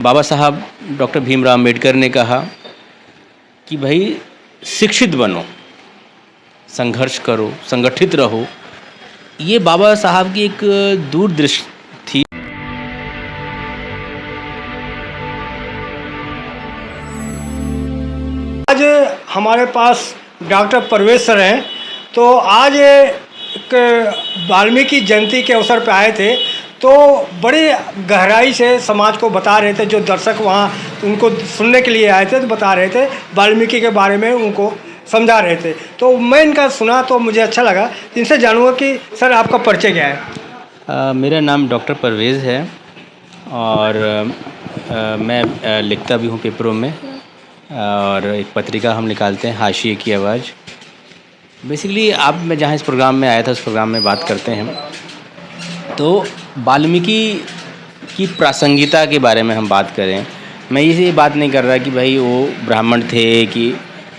बाबा साहब डॉक्टर भीमराव अम्बेडकर ने कहा कि भाई शिक्षित बनो, संघर्ष करो, संगठित रहो। ये बाबा साहब की एक दूरदृष्टि थी। आज हमारे पास डॉक्टर परवेज सर हैं। तो आज एक वाल्मीकि जयंती के अवसर पर आए थे, तो बड़ी गहराई से समाज को बता रहे थे। जो दर्शक वहाँ उनको सुनने के लिए आए थे तो बता रहे थे, वाल्मीकि के बारे में उनको समझा रहे थे। तो मैं इनका सुना तो मुझे अच्छा लगा। इनसे जानूँगा कि सर आपका परिचय क्या है। मेरा नाम डॉक्टर परवेज़ है और मैं लिखता भी हूँ पेपरों में, और एक पत्रिका हम निकालते हैं, हाशिए की आवाज़। बेसिकली मैं जहाँ इस प्रोग्राम में आया था उस प्रोग्राम में बात करते हैं, तो वाल्मीकि की प्रासंगिकता के बारे में हम बात करें। मैं ये बात नहीं कर रहा कि भाई वो ब्राह्मण थे कि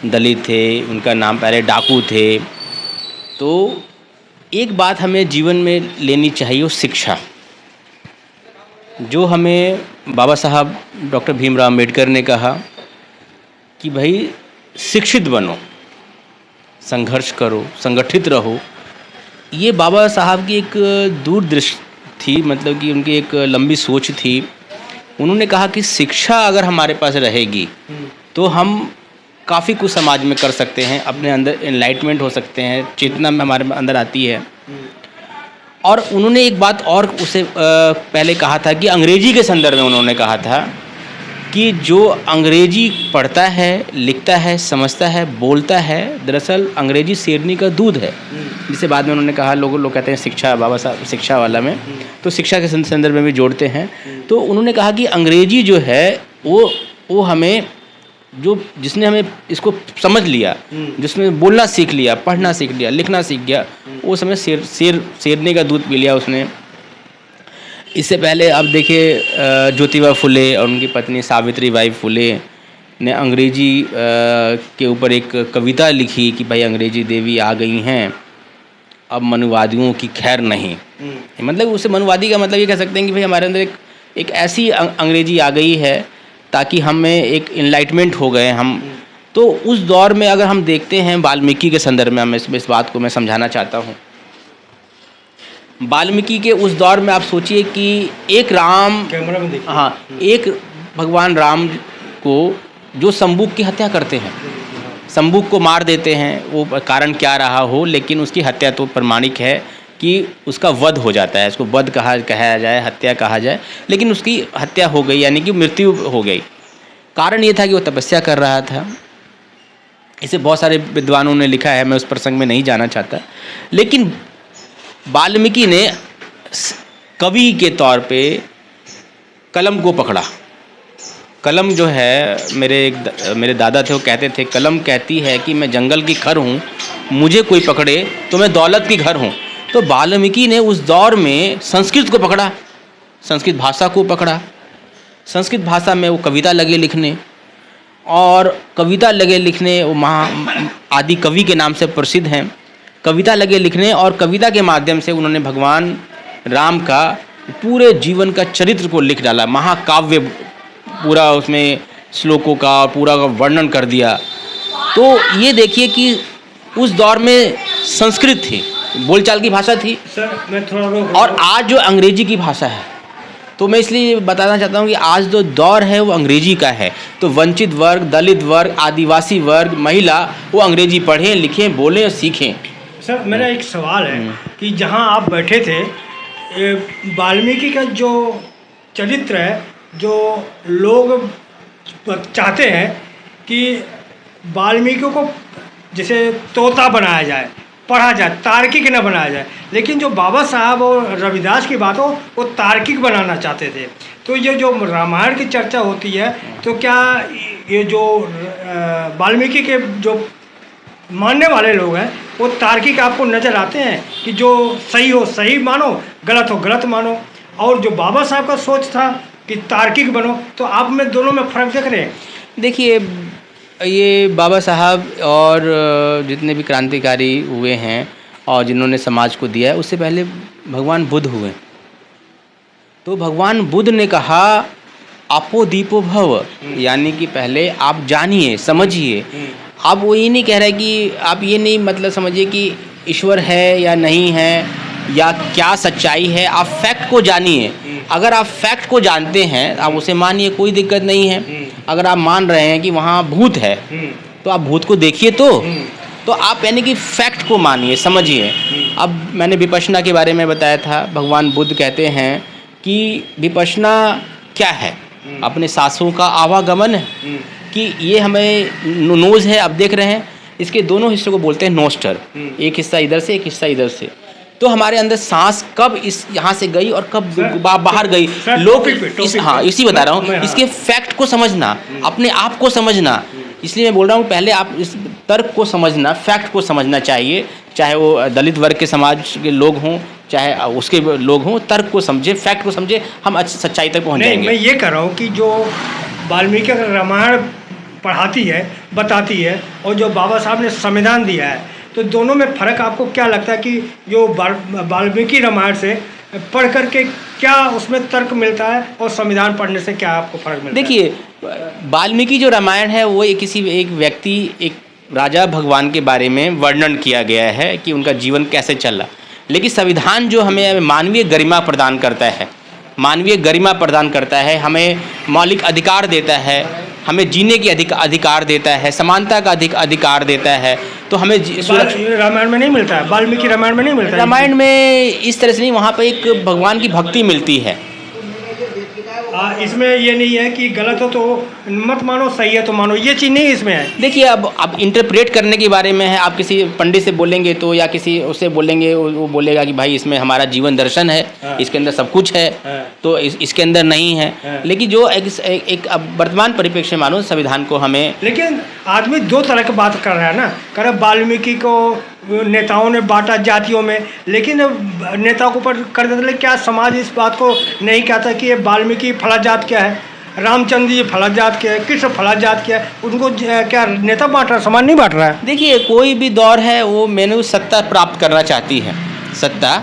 दलित थे, उनका नाम पहले डाकू थे। तो एक बात हमें जीवन में लेनी चाहिए, वो शिक्षा। जो हमें बाबा साहब डॉक्टर भीमराव अम्बेडकर ने कहा कि भाई शिक्षित बनो, संघर्ष करो, संगठित रहो। ये बाबा साहब की एक दूरदृष्टि थी, मतलब कि उनकी एक लंबी सोच थी। उन्होंने कहा कि शिक्षा अगर हमारे पास रहेगी तो हम काफ़ी कुछ समाज में कर सकते हैं, अपने अंदर एनलाइटमेंट हो सकते हैं, चेतना में हमारे अंदर आती है। और उन्होंने एक बात और उसे पहले कहा था कि अंग्रेजी के संदर्भ में उन्होंने कहा था कि जो अंग्रेजी पढ़ता है, लिखता है, समझता है, बोलता है, दरअसल अंग्रेजी शेरनी का दूध है। जिसे बाद में उन्होंने कहा, लोग कहते हैं शिक्षा, बाबा साहब शिक्षा वाला में, तो शिक्षा के संदर्भ में भी जोड़ते हैं। तो उन्होंने कहा कि अंग्रेजी जो है वो हमें, जिसने हमें इसको समझ लिया, जिसने बोलना सीख लिया, पढ़ना सीख लिया, लिखना सीख गया, वो समय शेरनी का दूध पी लिया उसने। इससे पहले आप देखिए ज्योतिबा फुले और उनकी पत्नी सावित्रीबाई फुले ने अंग्रेजी के ऊपर एक कविता लिखी कि भाई अंग्रेजी देवी आ गई हैं, अब मनुवादियों की खैर नहीं। मतलब उसे मनुवादी का मतलब ये कह सकते हैं कि भाई हमारे अंदर एक ऐसी अंग्रेजी आ गई है ताकि हमें एक इनलाइटमेंट हो गए हम। तो उस दौर में अगर हम देखते हैं वाल्मीकि के संदर्भ में, इस बात को मैं समझाना चाहता हूँ। वाल्मीकि के उस दौर में आप सोचिए कि एक एक भगवान राम को जो शंबुक की हत्या करते हैं, शंबुक को मार देते हैं, वो कारण क्या रहा हो, लेकिन उसकी हत्या तो प्रमाणिक है कि उसका वध हो जाता है। इसको वध कहा जाए, हत्या कहा जाए, लेकिन उसकी हत्या हो गई, यानी कि मृत्यु हो गई। कारण ये था कि वो तपस्या कर रहा था। इसे बहुत सारे विद्वानों ने लिखा है, मैं उस प्रसंग में नहीं जाना चाहता। लेकिन वाल्मीकि ने कवि के तौर पे कलम को पकड़ा। कलम जो है, मेरे दादा थे, वो कहते थे, कलम कहती है कि मैं जंगल की खर हूँ, मुझे कोई पकड़े तो मैं दौलत की घर हूँ। तो वाल्मीकि ने उस दौर में संस्कृत को पकड़ा, संस्कृत भाषा को पकड़ा। संस्कृत भाषा में वो कविता लगे लिखने, और कविता लगे लिखने, वो आदि कवि के नाम से प्रसिद्ध हैं। कविता लगे लिखने, और कविता के माध्यम से उन्होंने भगवान राम का पूरे जीवन का चरित्र को लिख डाला। महाकाव्य पूरा, उसमें श्लोकों का पूरा का वर्णन कर दिया। तो ये देखिए कि उस दौर में संस्कृत थी, बोलचाल की भाषा थी। सर मैं थोड़ा और आज जो अंग्रेजी की भाषा है, तो मैं इसलिए बताना चाहता हूँ कि आज जो दौर है वो अंग्रेजी का है। तो वंचित वर्ग, दलित वर्ग, आदिवासी वर्ग, महिला, वो अंग्रेजी पढ़ें, लिखें, बोलें और सीखें। सर मेरा एक सवाल है कि जहाँ आप बैठे थे, वाल्मीकि का जो चरित्र है, जो लोग चाहते हैं कि वाल्मीकि को जैसे तोता बनाया जाए, पढ़ा जाए, तार्किक न बनाया जाए, लेकिन जो बाबा साहब और रविदास की बात हो वो तार्किक बनाना चाहते थे। तो ये जो रामायण की चर्चा होती है, तो क्या ये जो वाल्मीकि के जो मानने वाले लोग हैं वो तार्किक आपको नज़र आते हैं कि जो सही हो सही मानो, गलत हो गलत मानो, और जो बाबा साहब का सोच था कि तार्किक बनो, तो आप में दोनों में फ़र्क देख रहे हैं? देखिए, ये बाबा साहब और जितने भी क्रांतिकारी हुए हैं और जिन्होंने समाज को दिया है, उससे पहले भगवान बुद्ध हुए। तो भगवान बुद्ध ने कहा आपो दीपो भव, यानी कि पहले आप जानिए समझिए। अब वो ये नहीं कह रहा है कि आप ये नहीं मतलब समझिए कि ईश्वर है या नहीं है या क्या सच्चाई है, आप फैक्ट को जानिए। अगर आप फैक्ट को जानते हैं आप उसे मानिए, कोई दिक्कत नहीं है। अगर आप मान रहे हैं कि वहाँ भूत है तो आप भूत को देखिए, तो आप यानी कि फैक्ट को मानिए समझिए। अब मैंने विपश्यना के बारे में बताया था, भगवान बुद्ध कहते हैं कि विपश्यना क्या है, अपने सांसों का आवागमन है, कि ये हमें नोज है, आप देख रहे हैं इसके दोनों हिस्सों को बोलते हैं नोस्टर, एक हिस्सा इधर से एक हिस्सा इधर से। तो हमारे अंदर सांस कब इस यहाँ से गई और कब बाहर गई, लोग हाँ इसी बता रहा हूँ, इसके फैक्ट को समझना, अपने आप को समझना। इसलिए मैं बोल रहा हूँ पहले आप इस तर्क को समझना, फैक्ट को समझना चाहिए, चाहे वो दलित वर्ग के समाज के लोग हों चाहे उसके लोग हों, तर्क को समझे, फैक्ट को समझे, हम सच्चाई तक पहुँच जाएंगे। मैं ये कह रहा हूँ कि जो वाल्मीकि का रामायण पढ़ाती है, बताती है, और जो बाबा साहब ने संविधान दिया है, तो दोनों में फ़र्क आपको क्या लगता है कि जो वाल्मीकि रामायण से पढ़ करके क्या उसमें तर्क मिलता है और संविधान पढ़ने से क्या आपको फ़र्क मिलता है? देखिए, वाल्मीकि जो रामायण है वो एक व्यक्ति, एक राजा भगवान के बारे में वर्णन किया गया है कि उनका जीवन कैसे चला। लेकिन संविधान जो हमें मानवीय गरिमा प्रदान करता है, मानवीय गरिमा प्रदान करता है, हमें मौलिक अधिकार देता है, हमें जीने की अधिकार देता है, समानता का अधिकार देता है। तो हमें रामायण में नहीं मिलता है, वाल्मीकि रामायण में नहीं मिलता है। रामायण में इस तरह से नहीं, वहाँ पर एक भगवान की भक्ति मिलती है। इसमें ये नहीं है कि गलत हो तो मत मानो, सही है तो मानो, ये चीज़ नहीं इसमें है। देखिए, अब इंटरप्रेट करने के बारे में है, आप किसी पंडित से बोलेंगे तो या किसी उससे बोलेंगे, वो बोलेगा कि भाई इसमें हमारा जीवन दर्शन है, इसके अंदर सब कुछ है, तो इसके अंदर नहीं है। लेकिन जो एक वर्तमान परिप्रेक्ष्य मानो संविधान को हमें, लेकिन आदमी दो तरह की बात कर रहा है ना, कर वाल्मीकि को नेताओं ने बांटा जातियों में, लेकिन नेताओं को ऊपर कर देते, लेकिन क्या समाज इस बात को नहीं कहता कि ये वाल्मीकि फला जात क्या है, रामचंद्र जी फला जात क्या है, कृष्ण फला जात क्या है, उनको क्या नेता बांट रहा है, समाज नहीं बांट रहा है। देखिए, कोई भी दौर है वो मैंने सत्ता प्राप्त करना चाहती है। सत्ता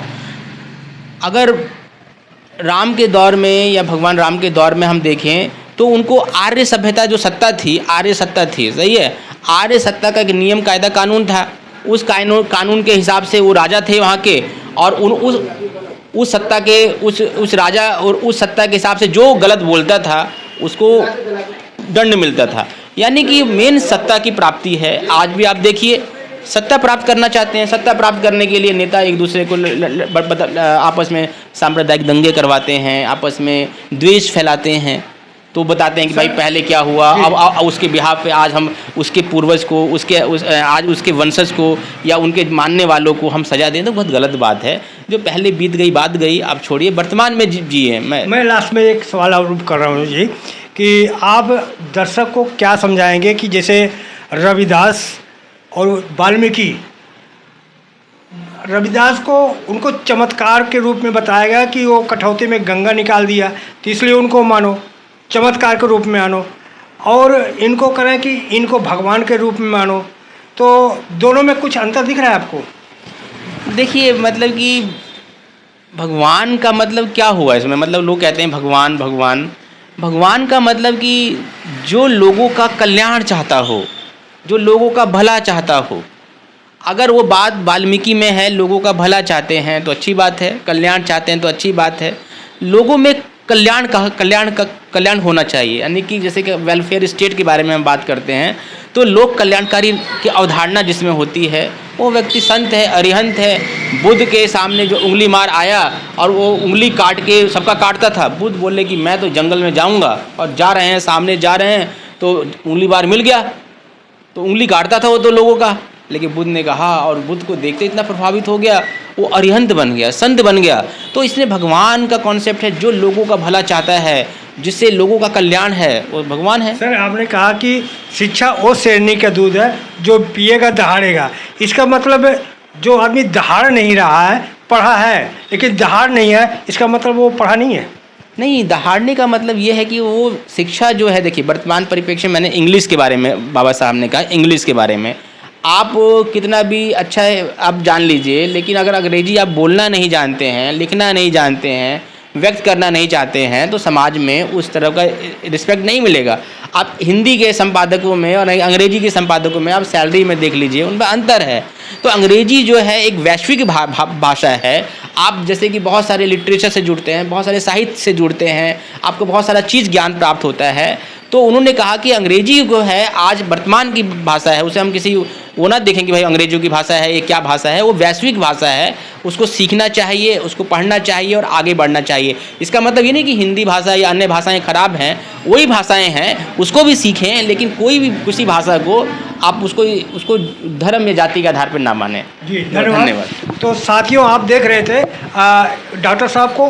अगर राम के दौर में या भगवान राम के दौर में हम देखें तो उनको आर्य सभ्यता जो सत्ता थी, आर्य सत्ता थी, सही है, आर्य सत्ता का एक नियम कायदा कानून था, उस कानून के हिसाब से वो राजा थे वहाँ के, और उस सत्ता के उस राजा और उस सत्ता के हिसाब से जो गलत बोलता था उसको दंड मिलता था। यानी कि मेन सत्ता की प्राप्ति है। आज भी आप देखिए, सत्ता प्राप्त करना चाहते हैं, सत्ता प्राप्त करने के लिए नेता एक दूसरे को आपस में सांप्रदायिक दंगे करवाते हैं, आपस में द्वेष फैलाते हैं, तो बताते हैं कि भाई पहले क्या हुआ, अब उसके बिहाफ पे आज हम उसके पूर्वज को, आज उसके वंशज को या उनके मानने वालों को हम सजा दें, तो बहुत गलत बात है। जो पहले बीत गई बात गई, आप छोड़िए, वर्तमान में जिए। मैं लास्ट में एक सवाल और कर रहा हूँ जी, कि आप दर्शक को क्या समझाएंगे कि जैसे रविदास और वाल्मीकि, रविदास को उनको चमत्कार के रूप में बताया गया कि वो कठौती में गंगा निकाल दिया, तो इसलिए उनको मानो, चमत्कार के रूप में मानो, और इनको करें कि इनको भगवान के रूप में मानो, तो दोनों में कुछ अंतर दिख रहा है आपको? देखिए, मतलब कि भगवान का मतलब क्या हुआ इसमें, मतलब लोग कहते हैं भगवान भगवान, भगवान का मतलब कि जो लोगों का कल्याण चाहता हो, जो लोगों का भला चाहता हो। अगर वो बात वाल्मीकि में है, लोगों का भला चाहते हैं तो अच्छी बात है, कल्याण चाहते हैं तो अच्छी बात है। लोगों में कल्याण होना चाहिए, यानी कि जैसे कि वेलफेयर स्टेट के बारे में हम बात करते हैं, तो लोक कल्याणकारी की अवधारणा जिसमें होती है, वो व्यक्ति संत है, अरिहंत है। बुद्ध के सामने जो उंगली मार आया और वो उंगली काट के सबका काटता था, बुद्ध बोले कि मैं तो जंगल में जाऊंगा, और जा रहे हैं, सामने जा रहे हैं तो उंगली बार मिल गया, तो उंगली काटता था वो तो लोगों का। लेकिन बुद्ध ने कहा, और बुद्ध को देखते इतना प्रभावित हो गया, वो अरिहंत बन गया, संत बन गया। तो इसमें भगवान का कॉन्सेप्ट है, जो लोगों का भला चाहता है, जिससे लोगों का कल्याण है, वो भगवान है। सर, आपने कहा कि शिक्षा वो शेरनी का दूध है जो पिएगा दहाड़ेगा। इसका मतलब जो आदमी दहाड़ नहीं रहा है, पढ़ा है लेकिन दहाड़ नहीं है, इसका मतलब वो पढ़ा नहीं है। नहीं, दहाड़ने का मतलब ये है कि वो शिक्षा जो है, देखिए वर्तमान परिप्रेक्ष्य, मैंने इंग्लिश के बारे में, बाबा साहब ने कहा इंग्लिश के बारे में, आप कितना भी अच्छा है आप जान लीजिए, लेकिन अगर अंग्रेजी आप बोलना नहीं जानते हैं, लिखना नहीं जानते हैं, व्यक्त करना नहीं चाहते हैं तो समाज में उस तरह का रिस्पेक्ट नहीं मिलेगा। आप हिंदी के संपादकों में और अंग्रेजी के संपादकों में आप सैलरी में देख लीजिए, उनमें अंतर है। तो अंग्रेजी जो है एक वैश्विक भाषा है। आप जैसे कि बहुत सारे लिटरेचर से जुड़ते हैं, बहुत सारे साहित्य से जुड़ते हैं, आपको बहुत सारा चीज़ ज्ञान प्राप्त होता है। तो उन्होंने कहा कि अंग्रेजी जो है आज वर्तमान की भाषा है, उसे हम किसी वो ना देखें कि भाई अंग्रेजों की भाषा है, ये क्या भाषा है, वो वैश्विक भाषा है। उसको सीखना चाहिए, उसको पढ़ना चाहिए और आगे बढ़ना चाहिए। इसका मतलब ये नहीं कि हिंदी भाषा या अन्य भाषाएं खराब हैं, वही भाषाएं हैं, उसको भी सीखें, लेकिन कोई भी किसी भाषा को आप उसको धर्म या जाति के आधार पर ना माने। जी धन्यवाद। तो साथियों, आप देख रहे थे डॉक्टर साहब को।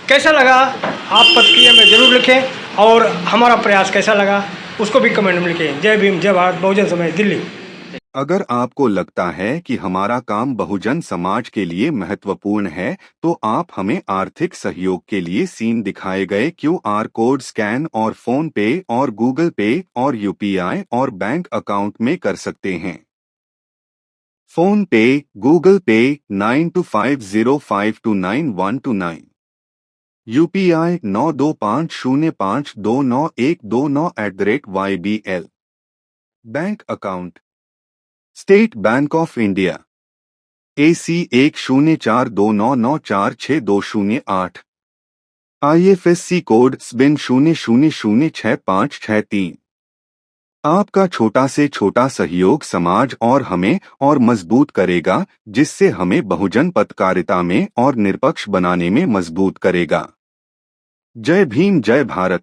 कैसा लगा आप प्रतिक्रिया में ज़रूर लिखें, और हमारा प्रयास कैसा लगा उसको भी कमेंट में लिखें। जय भीम, जय भारत, बहुजन समाज, दिल्ली। अगर आपको लगता है कि हमारा काम बहुजन समाज के लिए महत्वपूर्ण है, तो आप हमें आर्थिक सहयोग के लिए सीन दिखाए गए QR कोड स्कैन और फोन पे और गूगल पे और UPI और बैंक अकाउंट में कर सकते हैं। फोन पे, गूगल पे 9250529129, UPI 9250529129@YBL। Bank account state bank of India AC 104299462008, IFSC code SBIN 00066563। आपका छोटा से छोटा सहयोग समाज और हमें और मजबूत करेगा, जिससे हमें बहुजन पत्रकारिता में और निष्पक्ष बनाने में मजबूत करेगा। जय भीम, जय भारत।